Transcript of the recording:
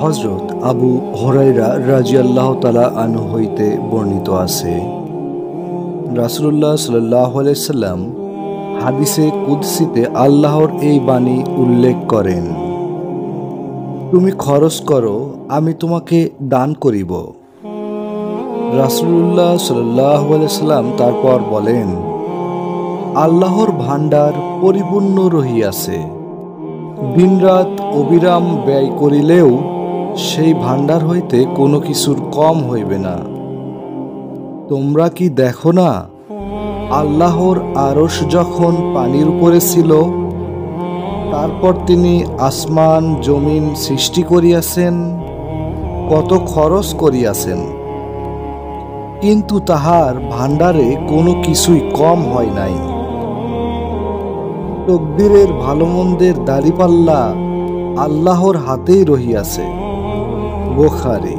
হযরত আবু হুরায়রা রাদিয়াল্লাহু তাআলা আনহু হইতে বর্ণিত আছে, রাসূলুল্লাহ সাল্লাল্লাহু আলাইহি সাল্লাম হাদিসে কুদসিতে আল্লাহর এই বাণী উল্লেখ করেন, তুমি খরচ করো, আমি তোমাকে দান করিব। রাসূলুল্লাহ সাল্লাল্লাহু আলাইহি সাল্লাম তারপর বলেন, আল্লাহর ভাণ্ডার পরিপূর্ণ রহিয়াছে, দিনরাত অবিরাম ব্যয় করিলেও সেই ভাণ্ডার হইতে কোনো কিছুর কম হইবে না। তোমরা কি দেখো না, আল্লাহর আরশ যখন পানির উপরে ছিল, তারপর তিনি আসমান জমিন সৃষ্টি করিয়াছেন, কত খরচ করিয়াছেন, কিন্তু তাহার ভাণ্ডারে কোনো কিছুই কম হয় নাই। তকদিরের ভালো মন্দের দাঁড়িপাল্লা আল্লাহর হাতেই রহিয়াছে। বুখারী।